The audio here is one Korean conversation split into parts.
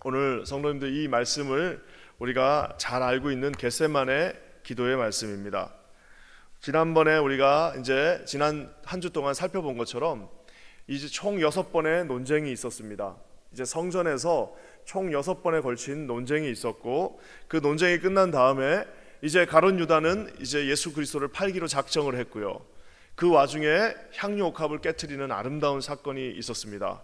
오늘 성도님들 이 말씀을 우리가 잘 알고 있는 겟세마네 기도의 말씀입니다. 지난번에 우리가 이제 지난 한 주 동안 살펴본 것처럼 이제 총 6번의 논쟁이 있었습니다. 이제 성전에서 총 6번에 걸친 논쟁이 있었고, 그 논쟁이 끝난 다음에 이제 가룟 유다는 이제 예수 그리스도를 팔기로 작정을 했고요. 그 와중에 향유옥합을 깨트리는 아름다운 사건이 있었습니다.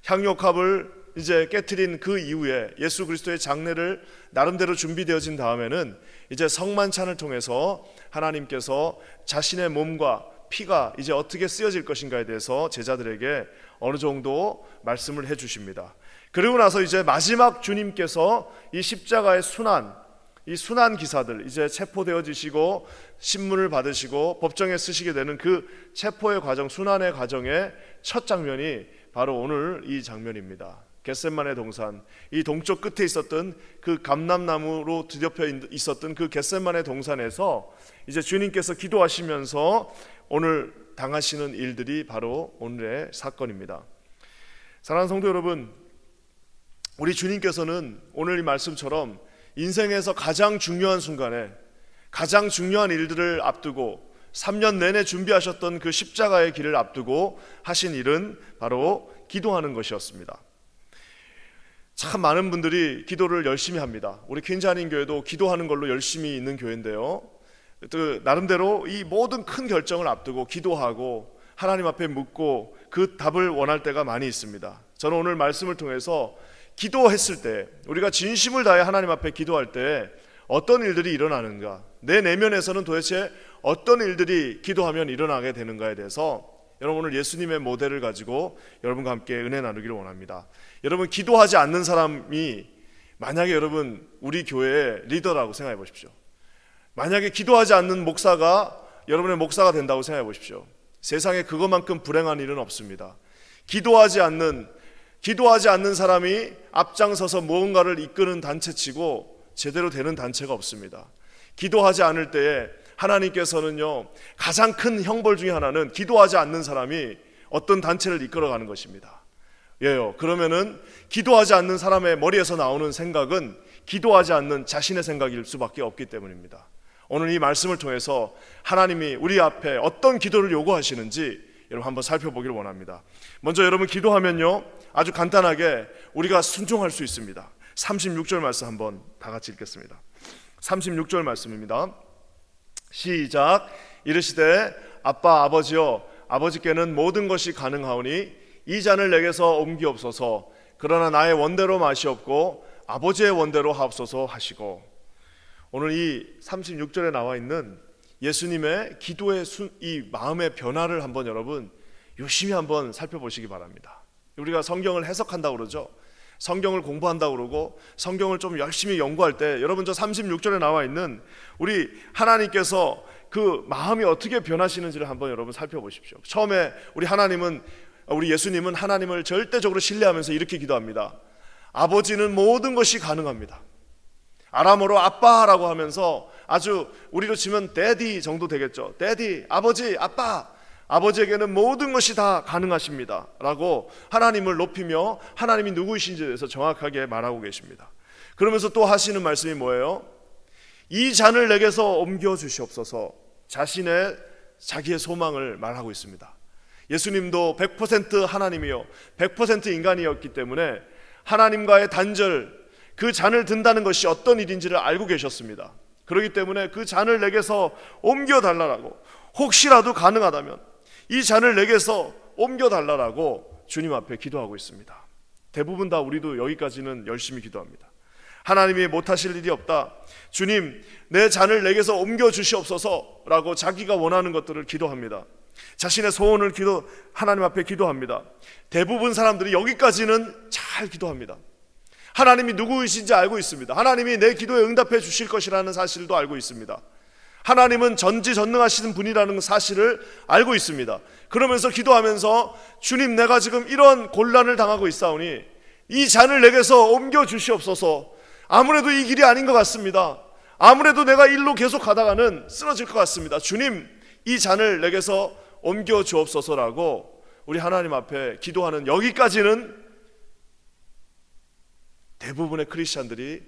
향유옥합을 이제 깨트린 그 이후에 예수 그리스도의 장례를 나름대로 준비되어진 다음에는 이제 성만찬을 통해서 하나님께서 자신의 몸과 피가 이제 어떻게 쓰여질 것인가에 대해서 제자들에게 어느 정도 말씀을 해주십니다. 그리고 나서 이제 마지막 주님께서 이 십자가의 이 순환 기사들 이제 체포되어지시고 신문을 받으시고 법정에 쓰시게 되는 그 체포의 과정, 순환의 과정의 첫 장면이 바로 오늘 이 장면입니다. 겟세마네 동산, 이 동쪽 끝에 있었던 그 감람나무로 뒤덮여 있었던 그 겟세마네 동산에서 이제 주님께서 기도하시면서 오늘 당하시는 일들이 바로 오늘의 사건입니다. 사랑하는 성도 여러분, 우리 주님께서는 오늘 이 말씀처럼 인생에서 가장 중요한 순간에 가장 중요한 일들을 앞두고 3년 내내 준비하셨던 그 십자가의 길을 앞두고 하신 일은 바로 기도하는 것이었습니다. 참 많은 분들이 기도를 열심히 합니다. 우리 퀸즈 한인 교회도 기도하는 걸로 열심히 있는 교회인데요, 또 나름대로 이 모든 큰 결정을 앞두고 기도하고 하나님 앞에 묻고 그 답을 원할 때가 많이 있습니다. 저는 오늘 말씀을 통해서 기도했을 때, 우리가 진심을 다해 하나님 앞에 기도할 때 어떤 일들이 일어나는가, 내 내면에서는 도대체 어떤 일들이 기도하면 일어나게 되는가에 대해서 여러분 오늘 예수님의 모델을 가지고 여러분과 함께 은혜 나누기를 원합니다. 여러분, 기도하지 않는 사람이 만약에 여러분 우리 교회의 리더라고 생각해 보십시오. 만약에 기도하지 않는 목사가 여러분의 목사가 된다고 생각해 보십시오. 세상에 그것만큼 불행한 일은 없습니다. 기도하지 않는 사람이 앞장서서 무언가를 이끄는 단체치고 제대로 되는 단체가 없습니다. 기도하지 않을 때에 하나님께서는요, 가장 큰 형벌 중에 하나는 기도하지 않는 사람이 어떤 단체를 이끌어가는 것입니다. 예요. 그러면은 기도하지 않는 사람의 머리에서 나오는 생각은 기도하지 않는 자신의 생각일 수밖에 없기 때문입니다. 오늘 이 말씀을 통해서 하나님이 우리 앞에 어떤 기도를 요구하시는지 여러분 한번 살펴보기를 원합니다. 먼저 여러분, 기도하면요 아주 간단하게 우리가 순종할 수 있습니다. 36절 말씀 한번 다 같이 읽겠습니다. 36절 말씀입니다. 시작. 이르시되 아빠 아버지여, 아버지께는 모든 것이 가능하오니 이 잔을 내게서 옮기옵소서. 그러나 나의 원대로 마시옵고 아버지의 원대로 하옵소서 하시고. 오늘 이 36절에 나와 있는 예수님의 기도의 이 마음의 변화를 한번 여러분 유심히 한번 살펴보시기 바랍니다. 우리가 성경을 해석한다고 그러죠. 성경을 공부한다고 그러고 성경을 좀 열심히 연구할 때 여러분 저 36절에 나와 있는 우리 하나님께서 그 마음이 어떻게 변하시는지를 한번 여러분 살펴보십시오. 처음에 우리 예수님은 하나님을 절대적으로 신뢰하면서 이렇게 기도합니다. 아버지는 모든 것이 가능합니다. 아람어로 아빠라고 하면서 아주 우리로 치면 데디 정도 되겠죠. 데디, 아버지, 아빠, 아버지에게는 모든 것이 다 가능하십니다 라고 하나님을 높이며 하나님이 누구이신지에 대해서 정확하게 말하고 계십니다. 그러면서 또 하시는 말씀이 뭐예요? 이 잔을 내게서 옮겨 주시옵소서. 자기의 소망을 말하고 있습니다. 예수님도 100% 하나님이요 100% 인간이었기 때문에 하나님과의 단절, 그 잔을 든다는 것이 어떤 일인지를 알고 계셨습니다. 그렇기 때문에 그 잔을 내게서 옮겨달라고, 혹시라도 가능하다면 이 잔을 내게서 옮겨달라고 주님 앞에 기도하고 있습니다. 대부분 다 우리도 여기까지는 열심히 기도합니다. 하나님이 못하실 일이 없다, 주님 내 잔을 내게서 옮겨주시옵소서 라고 자기가 원하는 것들을 기도합니다. 자신의 소원을 하나님 앞에 기도합니다. 대부분 사람들이 여기까지는 잘 기도합니다. 하나님이 누구이신지 알고 있습니다. 하나님이 내 기도에 응답해 주실 것이라는 사실도 알고 있습니다. 하나님은 전지전능하신 분이라는 사실을 알고 있습니다. 그러면서 기도하면서 주님 내가 지금 이런 곤란을 당하고 있사오니 이 잔을 내게서 옮겨 주시옵소서. 아무래도 이 길이 아닌 것 같습니다. 아무래도 내가 일로 계속 가다가는 쓰러질 것 같습니다. 주님 이 잔을 내게서 옮겨 주옵소서라고 우리 하나님 앞에 기도하는 여기까지는 대부분의 크리스찬들이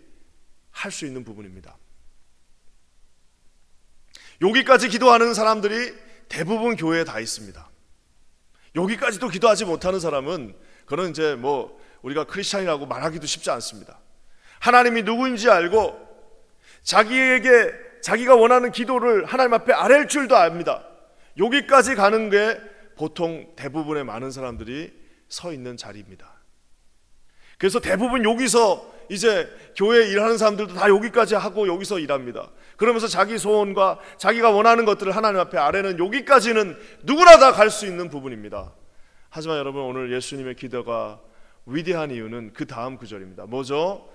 할 수 있는 부분입니다. 여기까지 기도하는 사람들이 대부분 교회에 다 있습니다. 여기까지도 기도하지 못하는 사람은 그는 이제 뭐 우리가 크리스찬이라고 말하기도 쉽지 않습니다. 하나님이 누구인지 알고 자기가 원하는 기도를 하나님 앞에 아뢰일 줄도 압니다. 여기까지 가는 게 보통 대부분의 많은 사람들이 서 있는 자리입니다. 그래서 대부분 여기서 이제 교회에 일하는 사람들도 다 여기까지 하고 여기서 일합니다. 그러면서 자기 소원과 자기가 원하는 것들을 하나님 앞에 아뢰는 여기까지는 누구나 다 갈 수 있는 부분입니다. 하지만 여러분, 오늘 예수님의 기도가 위대한 이유는 그 다음 구절입니다. 뭐죠?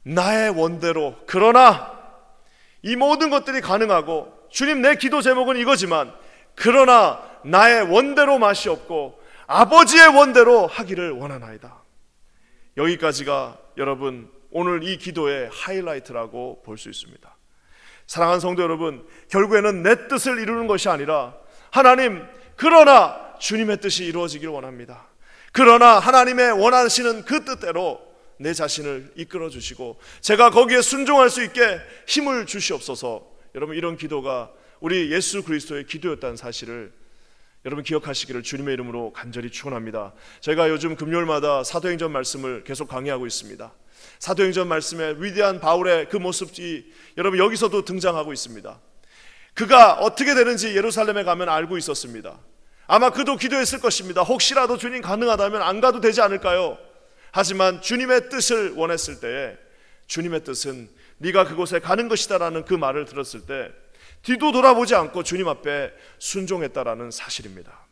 나의 원대로, 그러나 이 모든 것들이 가능하고, 주님 내 기도 제목은 이거지만 그러나 나의 원대로 맛이 없고 아버지의 원대로 하기를 원하나이다. 여기까지가 여러분 오늘 이 기도의 하이라이트라고 볼 수 있습니다. 사랑하는 성도 여러분, 결국에는 내 뜻을 이루는 것이 아니라 하나님, 그러나 주님의 뜻이 이루어지길 원합니다. 그러나 하나님의 원하시는 그 뜻대로 내 자신을 이끌어 주시고 제가 거기에 순종할 수 있게 힘을 주시옵소서. 여러분, 이런 기도가 우리 예수 그리스도의 기도였다는 사실을 여러분 기억하시기를 주님의 이름으로 간절히 축원합니다. 제가 요즘 금요일마다 사도행전 말씀을 계속 강의하고 있습니다. 사도행전 말씀에 위대한 바울의 그 모습이 여러분 여기서도 등장하고 있습니다. 그가 어떻게 되는지 예루살렘에 가면 알고 있었습니다. 아마 그도 기도했을 것입니다. 혹시라도 주님 가능하다면 안 가도 되지 않을까요? 하지만 주님의 뜻을 원했을 때에 주님의 뜻은 네가 그곳에 가는 것이다 라는 그 말을 들었을 때 뒤도 돌아보지 않고 주님 앞에 순종했다라는 사실입니다.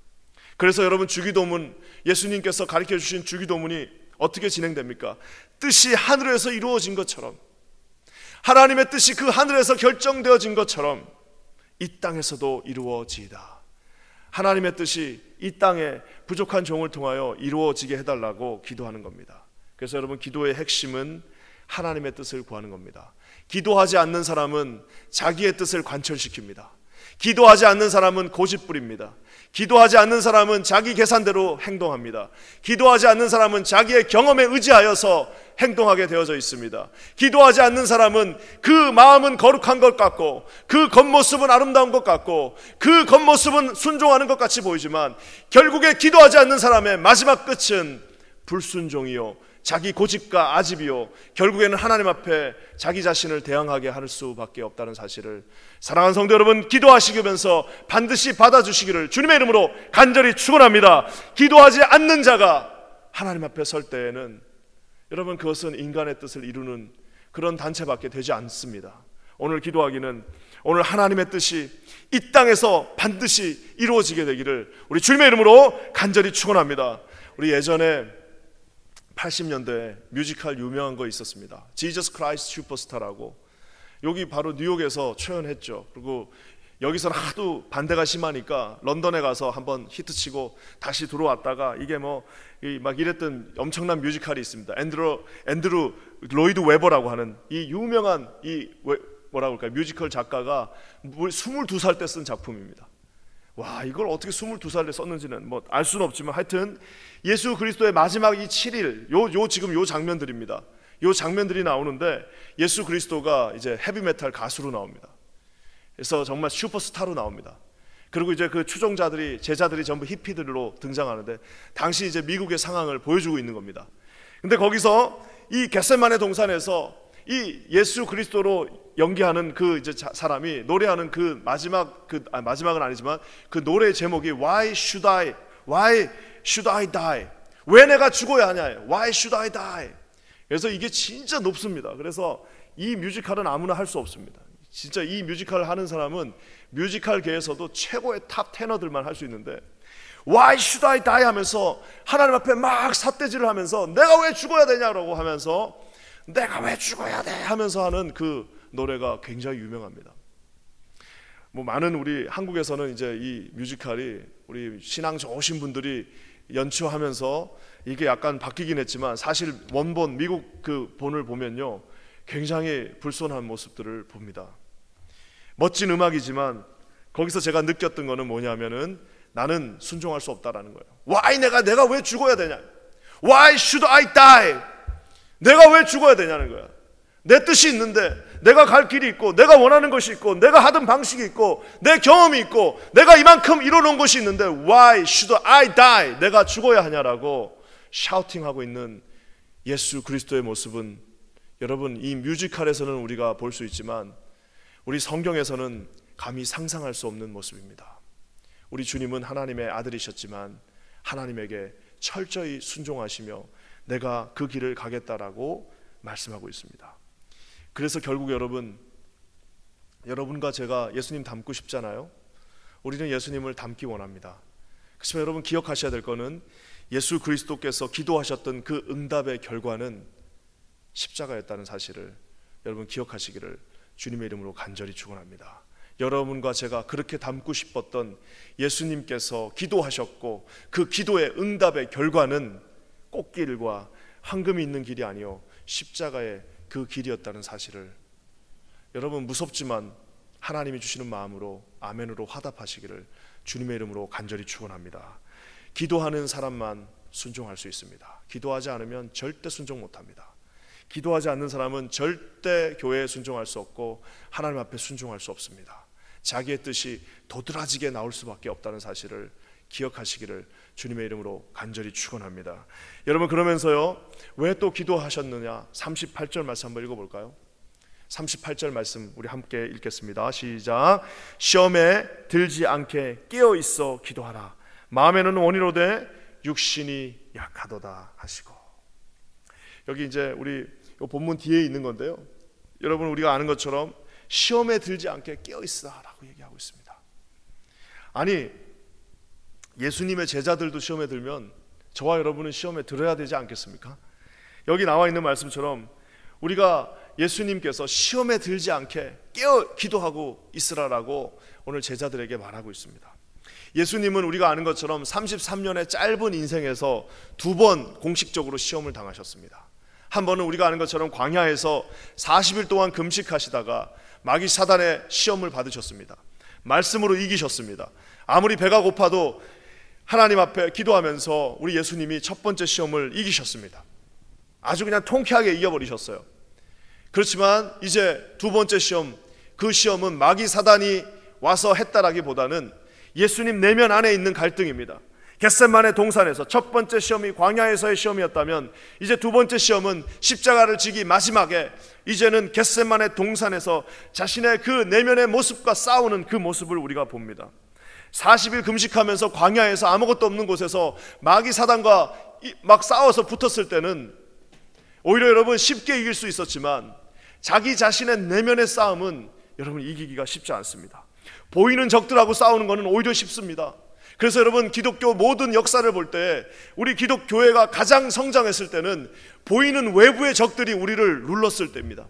그래서 여러분, 주기도문, 예수님께서 가르쳐 주신 주기도문이 어떻게 진행됩니까? 뜻이 하늘에서 이루어진 것처럼, 하나님의 뜻이 그 하늘에서 결정되어진 것처럼 이 땅에서도 이루어지이다. 하나님의 뜻이 이 땅에 부족한 종을 통하여 이루어지게 해달라고 기도하는 겁니다. 그래서 여러분, 기도의 핵심은 하나님의 뜻을 구하는 겁니다. 기도하지 않는 사람은 자기의 뜻을 관철시킵니다. 기도하지 않는 사람은 고집부립니다. 기도하지 않는 사람은 자기 계산대로 행동합니다. 기도하지 않는 사람은 자기의 경험에 의지하여서 행동하게 되어져 있습니다. 기도하지 않는 사람은 그 마음은 거룩한 것 같고 그 겉모습은 아름다운 것 같고 그 겉모습은 순종하는 것 같이 보이지만 결국에 기도하지 않는 사람의 마지막 끝은 불순종이요, 자기 고집과 아집이요, 결국에는 하나님 앞에 자기 자신을 대항하게 할 수밖에 없다는 사실을 사랑하는 성도 여러분, 기도하시면서 반드시 받아주시기를 주님의 이름으로 간절히 축원합니다. 기도하지 않는 자가 하나님 앞에 설 때에는 여러분, 그것은 인간의 뜻을 이루는 그런 단체밖에 되지 않습니다. 오늘 기도하기는 오늘 하나님의 뜻이 이 땅에서 반드시 이루어지게 되기를 우리 주님의 이름으로 간절히 축원합니다. 우리 예전에 80년대에 뮤지컬 유명한 거 있었습니다. 지저스 크라이스트 슈퍼스타라고. 여기 바로 뉴욕에서 초연했죠. 그리고 여기서는 하도 반대가 심하니까 런던에 가서 한번 히트치고 다시 들어왔다가 이게 뭐 막 이랬던 엄청난 뮤지컬이 있습니다. 앤드루 로이드 웨버라고 하는 이 유명한 이 뭐라고 할까요? 뮤지컬 작가가 22살 때 쓴 작품입니다. 와, 이걸 어떻게 22살에 썼는지는 뭐 알 수는 없지만 하여튼 예수 그리스도의 마지막 이 7일 지금 요 장면들입니다. 요 장면들이 나오는데 예수 그리스도가 이제 헤비메탈 가수로 나옵니다. 그래서 정말 슈퍼스타로 나옵니다. 그리고 이제 그 추종자들이, 제자들이 전부 히피들로 등장하는데 당시 이제 미국의 상황을 보여주고 있는 겁니다. 근데 거기서 이 겟세마네 동산에서 이 예수 그리스도로 연기하는 그 이제 사람이 노래하는 그 마지막은 아니지만 그 노래의 제목이 Why should I die? 왜 내가 죽어야 하냐? Why should I die? 그래서 이게 진짜 높습니다. 그래서 이 뮤지컬은 아무나 할 수 없습니다. 진짜 이 뮤지컬을 하는 사람은 뮤지컬계에서도 최고의 탑 테너들만 할 수 있는데 Why should I die? 하면서 하나님 앞에 막 삿대질을 하면서 내가 왜 죽어야 되냐라고 하면서 내가 왜 죽어야 돼? 하면서 하는 그 노래가 굉장히 유명합니다. 뭐 많은 우리 한국에서는 이제 이 뮤지컬이 우리 신앙 좋으신 분들이 연주하면서 이게 약간 바뀌긴 했지만 사실 원본 미국 그 본을 보면요 굉장히 불손한 모습들을 봅니다. 멋진 음악이지만 거기서 제가 느꼈던 거는 뭐냐면은 나는 순종할 수 없다라는 거예요. Why 내가 왜 죽어야 되냐? Why should I die? 내가 왜 죽어야 되냐는 거야. 내 뜻이 있는데, 내가 갈 길이 있고, 내가 원하는 것이 있고, 내가 하던 방식이 있고, 내 경험이 있고, 내가 이만큼 이뤄놓은 것이 있는데 Why should I die? 내가 죽어야 하냐라고 샤우팅하고 있는 예수 그리스도의 모습은, 여러분, 이 뮤지컬에서는 우리가 볼 수 있지만 우리 성경에서는 감히 상상할 수 없는 모습입니다. 우리 주님은 하나님의 아들이셨지만 하나님에게 철저히 순종하시며 내가 그 길을 가겠다라고 말씀하고 있습니다. 그래서 결국 여러분과 제가 예수님 닮고 싶잖아요. 우리는 예수님을 닮기 원합니다. 그렇지만 여러분 기억하셔야 될 거는 예수 그리스도께서 기도하셨던 그 응답의 결과는 십자가였다는 사실을 여러분 기억하시기를 주님의 이름으로 간절히 축원합니다. 여러분과 제가 그렇게 닮고 싶었던 예수님께서 기도하셨고 그 기도의 응답의 결과는 꽃길과 황금이 있는 길이 아니요 십자가의 그 길이었다는 사실을 여러분 무섭지만 하나님이 주시는 마음으로 아멘으로 화답하시기를 주님의 이름으로 간절히 축원합니다. 기도하는 사람만 순종할 수 있습니다. 기도하지 않으면 절대 순종 못합니다. 기도하지 않는 사람은 절대 교회에 순종할 수 없고 하나님 앞에 순종할 수 없습니다. 자기의 뜻이 도드라지게 나올 수밖에 없다는 사실을 기억하시기를 주님의 이름으로 간절히 축원합니다. 여러분 그러면서요, 왜 또 기도하셨느냐? 38절 말씀 한번 읽어볼까요? 38절 말씀 우리 함께 읽겠습니다. 시작. 시험에 들지 않게 깨어 있어 기도하라. 마음에는 원이로되 육신이 약하도다 하시고. 여기 이제 우리 본문 뒤에 있는 건데요, 여러분 우리가 아는 것처럼 시험에 들지 않게 깨어 있으라라고 얘기하고 있습니다. 아니 예수님의 제자들도 시험에 들면 저와 여러분은 시험에 들어야 되지 않겠습니까? 여기 나와 있는 말씀처럼 우리가 예수님께서 시험에 들지 않게 깨어 기도하고 있으라라고 오늘 제자들에게 말하고 있습니다. 예수님은 우리가 아는 것처럼 33년의 짧은 인생에서 두 번 공식적으로 시험을 당하셨습니다. 한 번은 우리가 아는 것처럼 광야에서 40일 동안 금식하시다가 마귀 사단의 시험을 받으셨습니다. 말씀으로 이기셨습니다. 아무리 배가 고파도 하나님 앞에 기도하면서 우리 예수님이 첫 번째 시험을 이기셨습니다. 아주 그냥 통쾌하게 이겨버리셨어요. 그렇지만 이제 두 번째 시험, 그 시험은 마귀 사단이 와서 했다라기보다는 예수님 내면 안에 있는 갈등입니다. 겟세마네 동산에서 첫 번째 시험이 광야에서의 시험이었다면 이제 두 번째 시험은 십자가를 지기 마지막에 이제는 겟세마네 동산에서 자신의 그 내면의 모습과 싸우는 그 모습을 우리가 봅니다. 40일 금식하면서 광야에서 아무것도 없는 곳에서 마귀 사단과 막 싸워서 붙었을 때는 오히려 여러분 쉽게 이길 수 있었지만 자기 자신의 내면의 싸움은 여러분 이기기가 쉽지 않습니다. 보이는 적들하고 싸우는 것은 오히려 쉽습니다. 그래서 여러분 기독교 모든 역사를 볼 때 우리 기독교회가 가장 성장했을 때는 보이는 외부의 적들이 우리를 눌렀을 때입니다.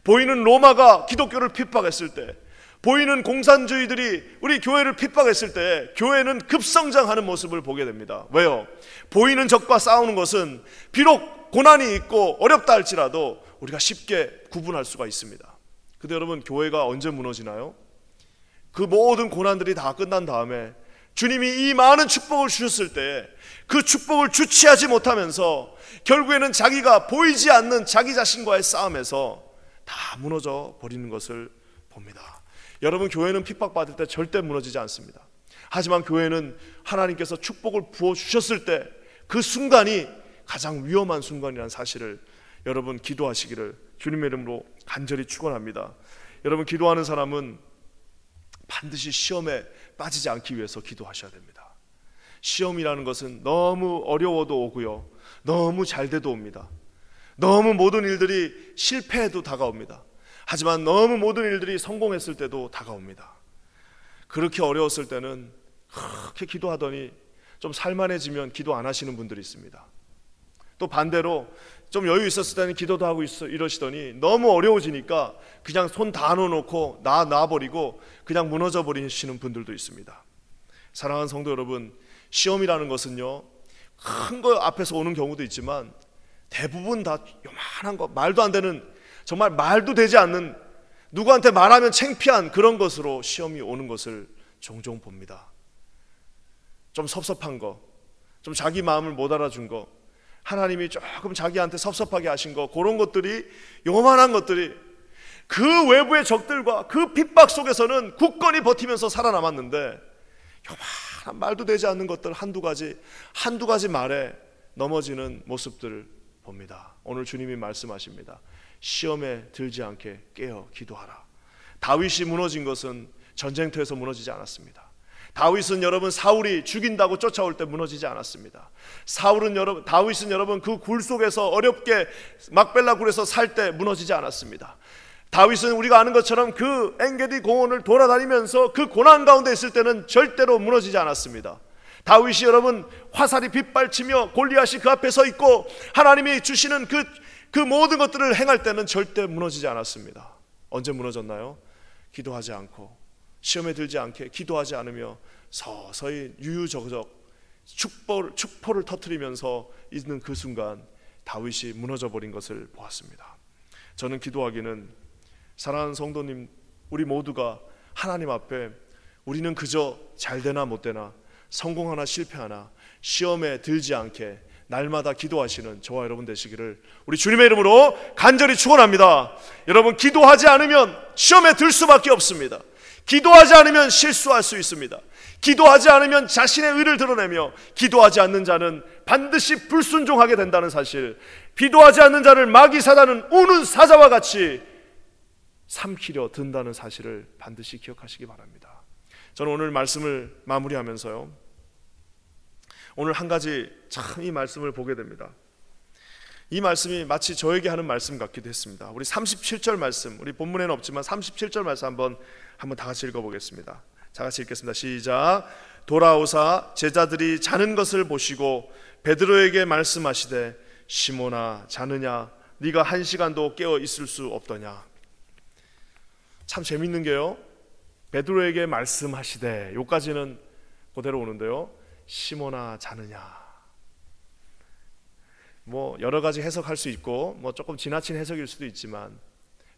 보이는 로마가 기독교를 핍박했을 때, 보이는 공산주의들이 우리 교회를 핍박했을 때 교회는 급성장하는 모습을 보게 됩니다. 왜요? 보이는 적과 싸우는 것은 비록 고난이 있고 어렵다 할지라도 우리가 쉽게 구분할 수가 있습니다. 근데 여러분 교회가 언제 무너지나요? 그 모든 고난들이 다 끝난 다음에 주님이 이 많은 축복을 주셨을 때 그 축복을 주체하지 못하면서 결국에는 자기가 보이지 않는 자기 자신과의 싸움에서 다 무너져 버리는 것을 봅니다. 여러분 교회는 핍박받을 때 절대 무너지지 않습니다. 하지만 교회는 하나님께서 축복을 부어주셨을 때 그 순간이 가장 위험한 순간이라는 사실을 여러분 기도하시기를 주님의 이름으로 간절히 축원합니다. 여러분 기도하는 사람은 반드시 시험에 빠지지 않기 위해서 기도하셔야 됩니다. 시험이라는 것은 너무 어려워도 오고요, 너무 잘 돼도 옵니다. 너무 모든 일들이 실패해도 다가옵니다. 하지만 너무 모든 일들이 성공했을 때도 다가옵니다. 그렇게 어려웠을 때는 그렇게 기도하더니 좀 살만해지면 기도 안 하시는 분들이 있습니다. 또 반대로 좀 여유 있었을 때는 기도도 하고 이러시더니 너무 어려워지니까 그냥 손 다 놓아놓고 놔버리고 그냥 무너져 버리시는 분들도 있습니다. 사랑하는 성도 여러분, 시험이라는 것은요 큰 거 앞에서 오는 경우도 있지만 대부분 다 요만한 거, 말도 안 되는, 정말 말도 되지 않는, 누구한테 말하면 창피한 그런 것으로 시험이 오는 것을 종종 봅니다. 좀 섭섭한 거, 좀 자기 마음을 못 알아준 거, 하나님이 조금 자기한테 섭섭하게 하신 거, 그런 것들이, 요만한 것들이 그 외부의 적들과 그 핍박 속에서는 굳건히 버티면서 살아남았는데, 요만한 말도 되지 않는 것들 한두 가지 말에 넘어지는 모습들을 봅니다. 오늘 주님이 말씀하십니다. 시험에 들지 않게 깨어 기도하라. 다윗이 무너진 것은 전쟁터에서 무너지지 않았습니다. 다윗은 여러분 사울이 죽인다고 쫓아올 때 무너지지 않았습니다. 다윗은 여러분 그 굴 속에서 어렵게 막벨라 굴에서 살 때 무너지지 않았습니다. 다윗은 우리가 아는 것처럼 그 엔게디 공원을 돌아다니면서 그 고난 가운데 있을 때는 절대로 무너지지 않았습니다. 다윗이 여러분 화살이 빗발치며 골리앗이 그 앞에 서 있고 하나님이 주시는 그 모든 것들을 행할 때는 절대 무너지지 않았습니다. 언제 무너졌나요? 기도하지 않고, 시험에 들지 않게 기도하지 않으며 서서히 유유적적 축포를 터뜨리면서 있는 그 순간 다윗이 무너져 버린 것을 보았습니다. 저는 기도하기는, 사랑하는 성도님, 우리 모두가 하나님 앞에 우리는 그저 잘되나 못되나, 성공하나 실패하나 시험에 들지 않게 날마다 기도하시는 저와 여러분 되시기를 우리 주님의 이름으로 간절히 축원합니다. 여러분, 기도하지 않으면 시험에 들 수밖에 없습니다. 기도하지 않으면 실수할 수 있습니다. 기도하지 않으면 자신의 의를 드러내며, 기도하지 않는 자는 반드시 불순종하게 된다는 사실, 기도하지 않는 자를 마귀 사단은 우는 사자와 같이 삼키려 든다는 사실을 반드시 기억하시기 바랍니다. 저는 오늘 말씀을 마무리하면서요, 오늘 한 가지 참 이 말씀을 보게 됩니다. 이 말씀이 마치 저에게 하는 말씀 같기도 했습니다. 우리 37절 말씀, 우리 본문에는 없지만 37절 말씀 한번 다 같이 읽어보겠습니다. 다 같이 읽겠습니다. 시작. 돌아오사 제자들이 자는 것을 보시고 베드로에게 말씀하시되, 시몬아 자느냐, 네가 1시간도 깨어 있을 수 없더냐. 참 재밌는 게요, 베드로에게 말씀하시되, 요까지는 그대로 오는데요, 시몬아 자느냐, 뭐 여러 가지 해석할 수 있고 뭐 조금 지나친 해석일 수도 있지만,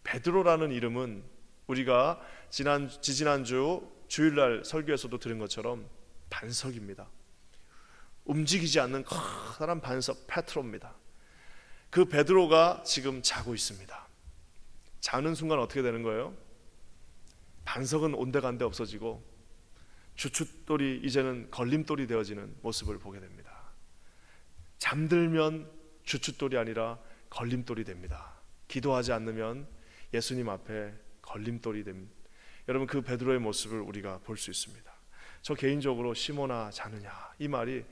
베드로라는 이름은 우리가 지지난주 주일날 설교에서도 들은 것처럼 반석입니다. 움직이지 않는 커다란 반석, 페트로입니다. 그 베드로가 지금 자고 있습니다. 자는 순간 어떻게 되는 거예요? 반석은 온데간데 없어지고 주춧돌이 이제는 걸림돌이 되어지는 모습을 보게 됩니다. 잠들면 주춧돌이 아니라 걸림돌이 됩니다. 기도하지 않으면 예수님 앞에 걸림돌이 됩니다. 여러분, 그 베드로의 모습을 우리가 볼 수 있습니다. 저 개인적으로 시몬아 자느냐, 이 말이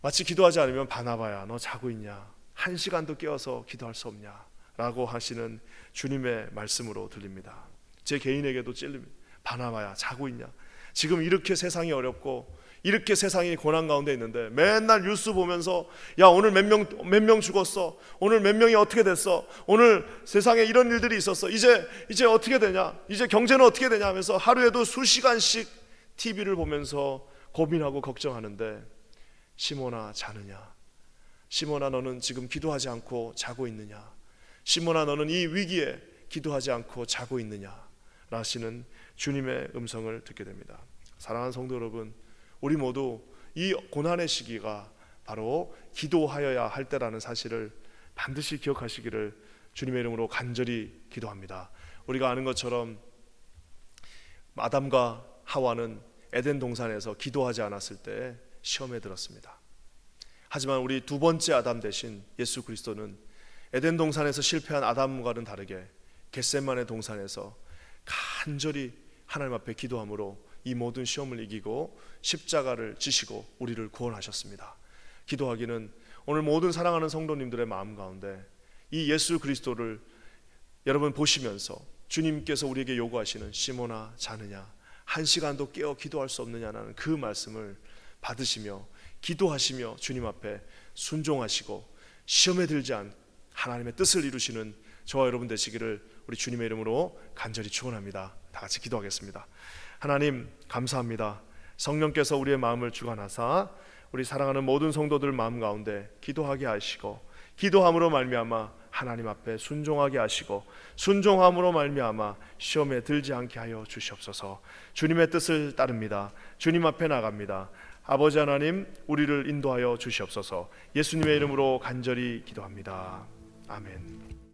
마치 기도하지 않으면 바나바야 너 자고 있냐, 1시간도 깨어서 기도할 수 없냐 라고 하시는 주님의 말씀으로 들립니다. 제 개인에게도 찔립니다. 바나바야 자고 있냐, 지금 이렇게 세상이 어렵고 이렇게 세상이 고난 가운데 있는데 맨날 뉴스 보면서, 야 오늘 몇 명 죽었어, 오늘 몇 명이 어떻게 됐어, 오늘 세상에 이런 일들이 있었어, 이제 어떻게 되냐, 이제 경제는 어떻게 되냐 하면서 하루에도 수시간씩 TV를 보면서 고민하고 걱정하는데, 시몬아 자느냐, 시몬아 너는 지금 기도하지 않고 자고 있느냐, 시몬아 너는 이 위기에 기도하지 않고 자고 있느냐 라시는 주님의 음성을 듣게 됩니다. 사랑하는 성도 여러분, 우리 모두 이 고난의 시기가 바로 기도하여야 할 때라는 사실을 반드시 기억하시기를 주님의 이름으로 간절히 기도합니다. 우리가 아는 것처럼 아담과 하와는 에덴 동산에서 기도하지 않았을 때 시험에 들었습니다. 하지만 우리 두 번째 아담 대신 예수 그리스도는 에덴 동산에서 실패한 아담과는 다르게 겟세마네 동산에서 간절히 하나님 앞에 기도함으로 이 모든 시험을 이기고 십자가를 지시고 우리를 구원하셨습니다. 기도하기는 오늘 모든 사랑하는 성도님들의 마음 가운데 이 예수 그리스도를 여러분 보시면서 주님께서 우리에게 요구하시는 시몬아 자느냐, 1시간도 깨어 기도할 수 없느냐는 그 말씀을 받으시며 기도하시며 주님 앞에 순종하시고 시험에 들지 않은 하나님의 뜻을 이루시는 저와 여러분 되시기를 우리 주님의 이름으로 간절히 축원합니다. 다 같이 기도하겠습니다. 하나님 감사합니다. 성령께서 우리의 마음을 주관하사 우리 사랑하는 모든 성도들 마음 가운데 기도하게 하시고, 기도함으로 말미암아 하나님 앞에 순종하게 하시고, 순종함으로 말미암아 시험에 들지 않게 하여 주시옵소서. 주님의 뜻을 따릅니다. 주님 앞에 나갑니다. 아버지 하나님, 우리를 인도하여 주시옵소서. 예수님의 이름으로 간절히 기도합니다. 아멘.